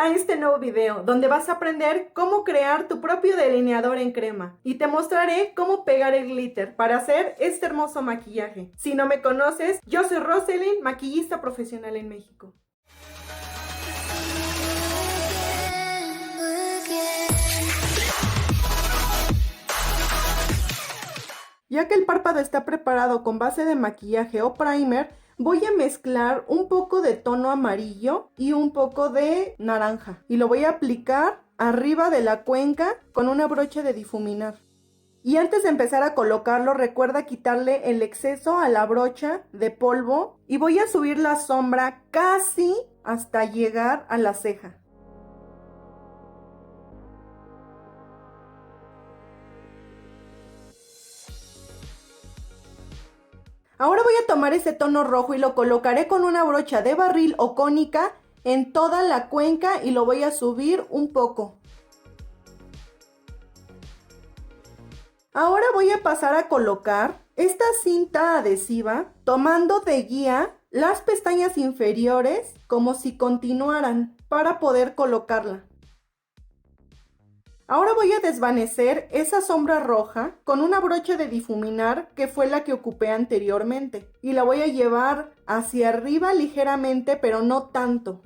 a este nuevo video donde vas a aprender cómo crear tu propio delineador en crema y te mostraré cómo pegar el glitter para hacer este hermoso maquillaje. Si no me conoces, yo soy Roselyn, maquillista profesional en México. Ya que el párpado está preparado con base de maquillaje o primer, voy a mezclar un poco de tono amarillo y un poco de naranja. Y lo voy a aplicar arriba de la cuenca con una brocha de difuminar. Y antes de empezar a colocarlo, recuerda quitarle el exceso a la brocha de polvo. Y voy a subir la sombra casi hasta llegar a la ceja. Ahora voy a tomar ese tono rojo y lo colocaré con una brocha de barril o cónica en toda la cuenca y lo voy a subir un poco. Ahora voy a pasar a colocar esta cinta adhesiva tomando de guía las pestañas inferiores como si continuaran para poder colocarla. Ahora voy a desvanecer esa sombra roja con una brocha de difuminar que fue la que ocupé anteriormente. Y la voy a llevar hacia arriba ligeramente, pero no tanto.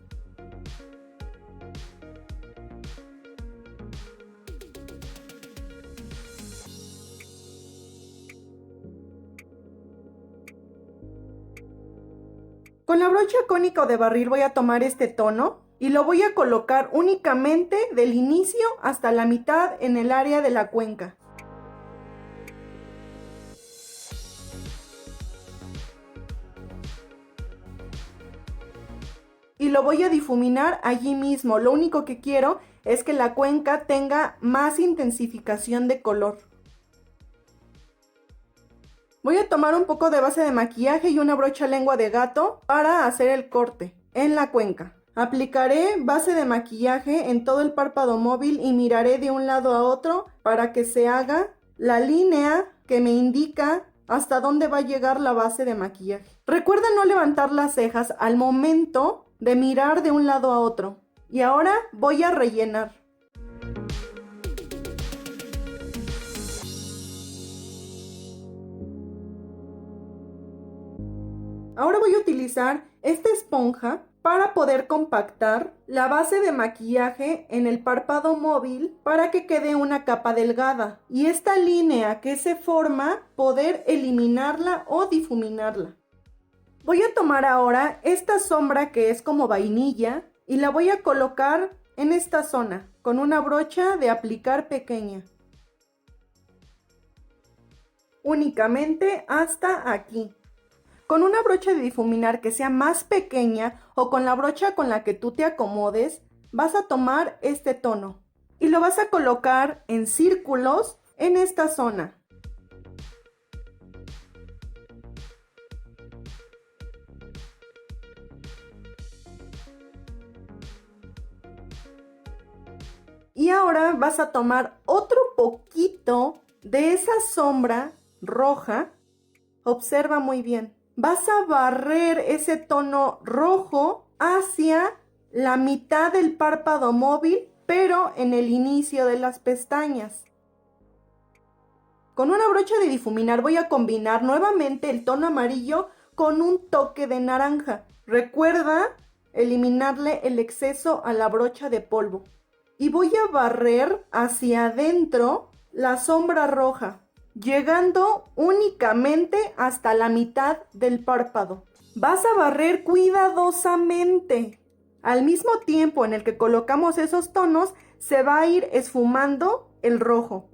Con la brocha cónica o de barril voy a tomar este tono y lo voy a colocar únicamente del inicio hasta la mitad en el área de la cuenca. Y lo voy a difuminar allí mismo. Lo único que quiero es que la cuenca tenga más intensificación de color. Voy a tomar un poco de base de maquillaje y una brocha lengua de gato para hacer el corte en la cuenca. Aplicaré base de maquillaje en todo el párpado móvil y miraré de un lado a otro para que se haga la línea que me indica hasta dónde va a llegar la base de maquillaje. Recuerda no levantar las cejas al momento de mirar de un lado a otro. Y ahora voy a rellenar. Ahora voy a utilizar esta esponja para poder compactar la base de maquillaje en el párpado móvil para que quede una capa delgada. Y esta línea que se forma, poder eliminarla o difuminarla. Voy a tomar ahora esta sombra que es como vainilla y la voy a colocar en esta zona con una brocha de aplicar pequeña. Únicamente hasta aquí. Con una brocha de difuminar que sea más pequeña o con la brocha con la que tú te acomodes, vas a tomar este tono y lo vas a colocar en círculos en esta zona. Y ahora vas a tomar otro poquito de esa sombra roja. Observa muy bien. Vas a barrer ese tono rojo hacia la mitad del párpado móvil, pero en el inicio de las pestañas. Con una brocha de difuminar voy a combinar nuevamente el tono amarillo con un toque de naranja. Recuerda eliminarle el exceso a la brocha de polvo. Y voy a barrer hacia adentro la sombra roja, llegando únicamente hasta la mitad del párpado. Vas a barrer cuidadosamente. Al mismo tiempo en el que colocamos esos tonos, se va a ir esfumando el rojo.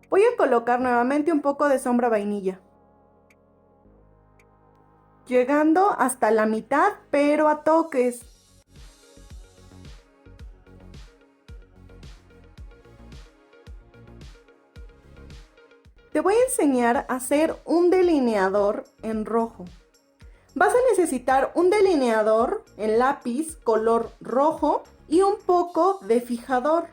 Voy a colocar nuevamente un poco de sombra vainilla, llegando hasta la mitad, pero a toques. Te voy a enseñar a hacer un delineador en rojo. Vas a necesitar un delineador en lápiz color rojo y un poco de fijador.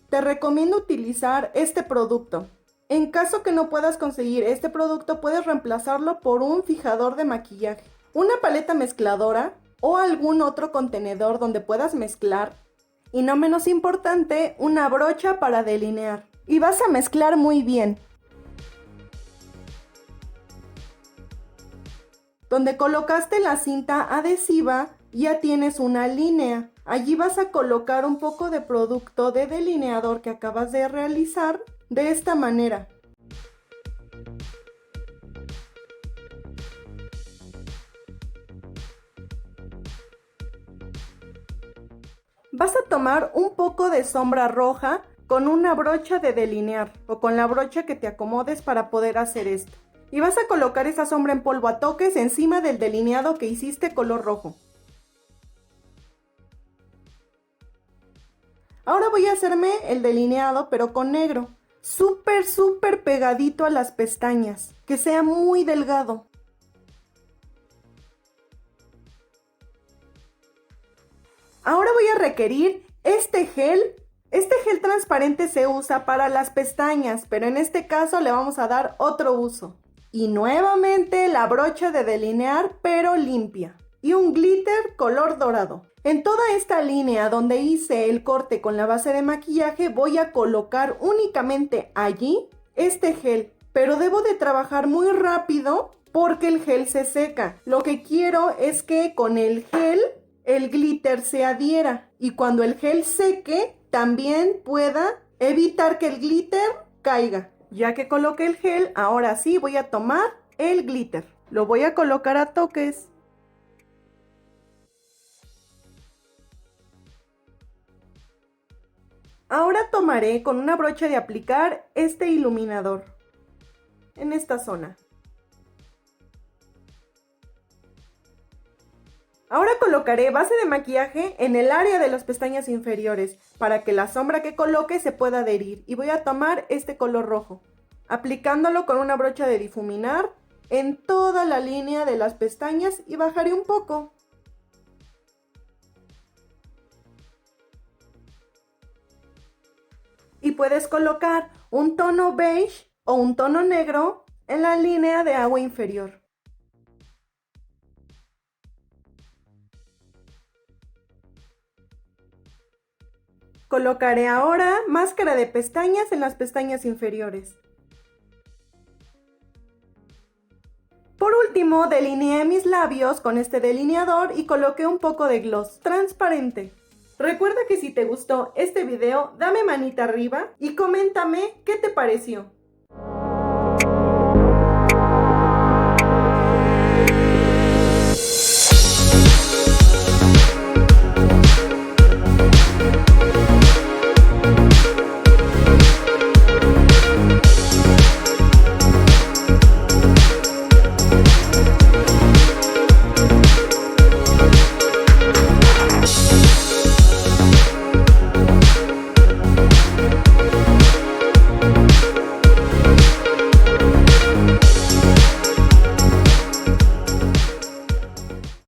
Te recomiendo utilizar este producto. En caso que no puedas conseguir este producto, puedes reemplazarlo por un fijador de maquillaje, una paleta mezcladora o algún otro contenedor donde puedas mezclar Y no menos importante, una brocha para delinear. Y vas a mezclar muy bien. Donde colocaste la cinta adhesiva, ya tienes una línea. Allí vas a colocar un poco de producto de delineador que acabas de realizar de esta manera. Vas a tomar un poco de sombra roja con una brocha de delinear o con la brocha que te acomodes para poder hacer esto. Y vas a colocar esa sombra en polvo a toques encima del delineado que hiciste color rojo. Ahora voy a hacerme el delineado pero con negro. Súper pegadito a las pestañas, que sea muy delgado. Ahora voy a requerir este gel. Este gel transparente se usa para las pestañas, pero en este caso le vamos a dar otro uso. Y nuevamente la brocha de delinear, pero limpia. Y un glitter color dorado. En toda esta línea donde hice el corte con la base de maquillaje, voy a colocar únicamente allí este gel. Pero debo de trabajar muy rápido porque el gel se seca. Lo que quiero es que con el gel el glitter se adhiera. Y cuando el gel seque, también pueda evitar que el glitter caiga. Ya que coloqué el gel, ahora sí voy a tomar el glitter. Lo voy a colocar a toques. Ahora tomaré con una brocha de aplicar este iluminador en esta zona. Ahora colocaré base de maquillaje en el área de las pestañas inferiores para que la sombra que coloque se pueda adherir. Y voy a tomar este color rojo, aplicándolo con una brocha de difuminar en toda la línea de las pestañas y bajaré un poco. Y puedes colocar un tono beige o un tono negro en la línea de agua inferior. Colocaré ahora máscara de pestañas en las pestañas inferiores. Por último, delineé mis labios con este delineador y coloqué un poco de gloss transparente. Recuerda que si te gustó este video, dame manita arriba y coméntame qué te pareció.